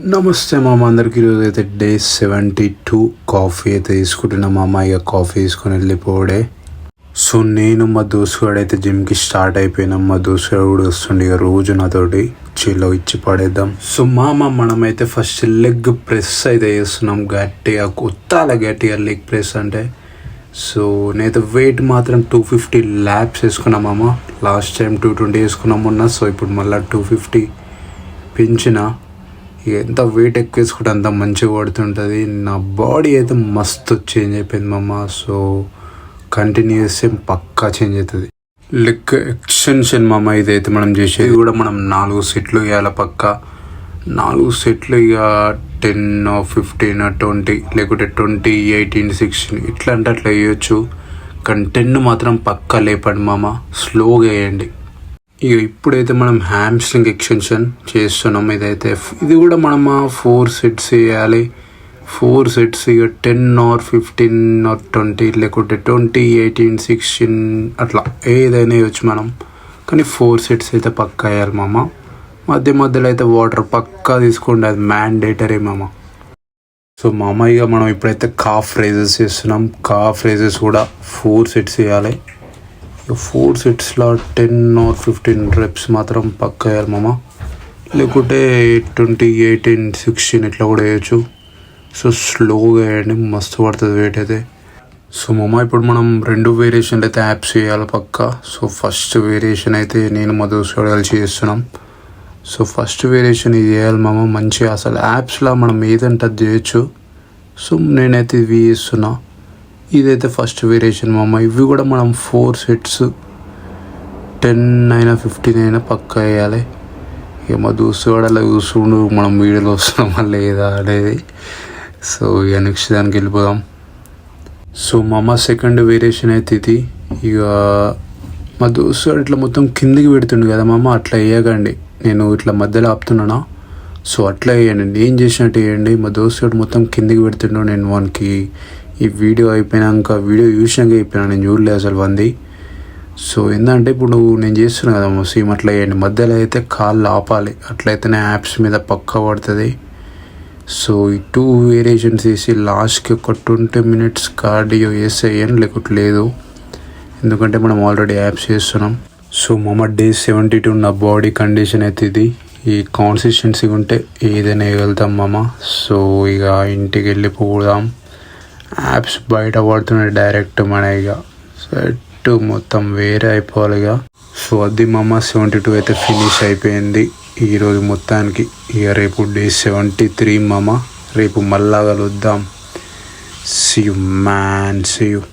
నమస్తే మామ అందరికి. ఈరోజు అయితే డే 72 కాఫీ అయితే తీసుకుంటున్నా మామ. ఇక కాఫీ తీసుకొని వెళ్ళిపోవడే. సో నేను మా దోస్తుగాడు అయితే జిమ్కి స్టార్ట్ అయిపోయినాం. మా దోస్తుగాడు కూడా వస్తుండే ఇక రోజు నాతోటి చిల్లో ఇచ్చి పడేద్దాం. సో మామ మనమైతే ఫస్ట్ లెగ్ ప్రెస్ అయితే చేస్తున్నాం గట్టిగా, కొత్తాల గట్టిగా లెగ్ ప్రెస్ అంటే. సో నేనైతే వెయిట్ మాత్రం 250 ల్యాప్స్ వేసుకున్నాం మామ. లాస్ట్ టైం 220 వేసుకున్నాం మొన్న. సో ఇప్పుడు మళ్ళీ 250 పెంచిన. ఎంత వెయిట్ ఎక్కువ వేసుకుంటే అంత మంచిగా పడుతుంటుంది. నా బాడీ అయితే మస్తు చేంజ్ అయిపోయింది మామ. సో కంటిన్యూ చేస్తే పక్కా చేంజ్ అవుతుంది. లెగ్ ఎక్స్టెన్షన్ మామ ఇదైతే మనం చేసేది కూడా మనం 4 సెట్లు వేయాలి పక్కా. 4 సెట్లు ఇక 10, 15, 20 లేకుంటే 20, 18, 16 ఇట్లా అంటే అట్లా వేయచ్చు. కానీ 10 మాత్రం పక్కా లేపండి మామ, స్లోగా వేయండి. ఇక ఇప్పుడైతే మనం హ్యామ్స్ట్రింగ్ ఎక్స్టెన్షన్ చేస్తున్నాం. ఇది కూడా మనం 4 సెట్స్ వేయాలి. 4 సెట్స్ ఇక 10 or 15 or 20 లేకుంటే 20, 18, 16 అట్లా ఏదైనా వేయచ్చు మనం. కానీ 4 సెట్స్ అయితే పక్కా వేయాలి మామ. మధ్య మధ్యలో అయితే వాటర్ పక్కా తీసుకోండి, అది మ్యాండేటరీ మామ. సో మామ ఇక మనం ఇప్పుడైతే కాఫ్ రైజెస్ చేస్తున్నాం. కాఫ్ రైజెస్ కూడా 4 సెట్స్ వేయాలి. 4 సెట్స్లో 10 or 15 రెప్స్ మాత్రం పక్కా వేయాలి మామ. లేకుంటే 20, 18, 16 ఇట్లా కూడా వేయచ్చు. సో స్లోగా వేయండి, మస్తు పడుతుంది వెయిట్ అయితే. సో మామ ఇప్పుడు మనం 2 వేరియేషన్లు అయితే యాప్స్ వేయాలి పక్కా. సో ఫస్ట్ వేరియేషన్ అయితే నేను మా దోస్తుగాడు కలిసి చేస్తున్నాం. సో ఫస్ట్ వేరియేషన్ ఇది చేయాలి మామ మంచిగా. అసలు యాప్స్లో మనం ఏదంటే అది చేయొచ్చు. సో నేనైతే ఇవి చేస్తున్నా. ఇదైతే ఫస్ట్ వేరియేషన్ మామ. ఇవి కూడా మనం 4 సెట్స్ 10 అయినా 15 అయినా పక్కా వేయాలి. ఇక మా దోస్తు కూడా అలా చూస్తుండు మనం వీడియోలో వస్తున్నామా లేదా అనేది. సో ఇక నెక్స్ట్ దానికి వెళ్ళిపోదాం. సో మామ సెకండ్ వేరియేషన్ అయితే ఇది. ఇక మా దోస్తు ఇట్లా మొత్తం కిందికి పెడుతుండు కదా మామ, అట్లా వేయకండి. నేను ఇట్లా మధ్యలో ఆపుతున్నానా. సో అట్లా వేయండి, నేను చేసినట్టు వేయండి. మా దోస్తు మొత్తం కిందికి పెడుతుండు. నేను వానికి ఈ వీడియో అయిపోయినాక వీడియో చూసినాక అయిపోయినా, నేను చూడలేదు అసలు వంది. సో ఏంటంటే ఇప్పుడు నేను చేస్తున్నాను కదా సేమ్ అట్లా వేయండి. మధ్యలో అయితే కాళ్ళు ఆపాలి, అట్లయితేనే యాప్స్ మీద పక్కా పడుతుంది. సో ఈ 2 వేరియేషన్స్ వేసి లాస్ట్కి ఒక 20 minutes కార్డియో వేసేయండి, లేకపోతే లేదు. ఎందుకంటే మనం ఆల్రెడీ యాప్స్ చేస్తున్నాం. సో మామ డే 72 నా బాడీ కండిషన్ అయితే ఇది. ఈ కాన్సిస్టెన్సీ ఉంటే ఏదైనా వేయగలుగుతాం మామ. సో ఇక ఇంటికి వెళ్ళిపోదాం. యాప్స్ బయట పడుతున్నాయి డైరెక్ట్ మన ఇక సెట్ మొత్తం వేరే అయిపోవాలి ఇక. సో అది మామ 72 అయితే ఫినిష్ అయిపోయింది ఈరోజు మొత్తానికి. ఇక రేపు డే 73 మామ. రేపు మళ్ళా కలుద్దాం. See you man, see you.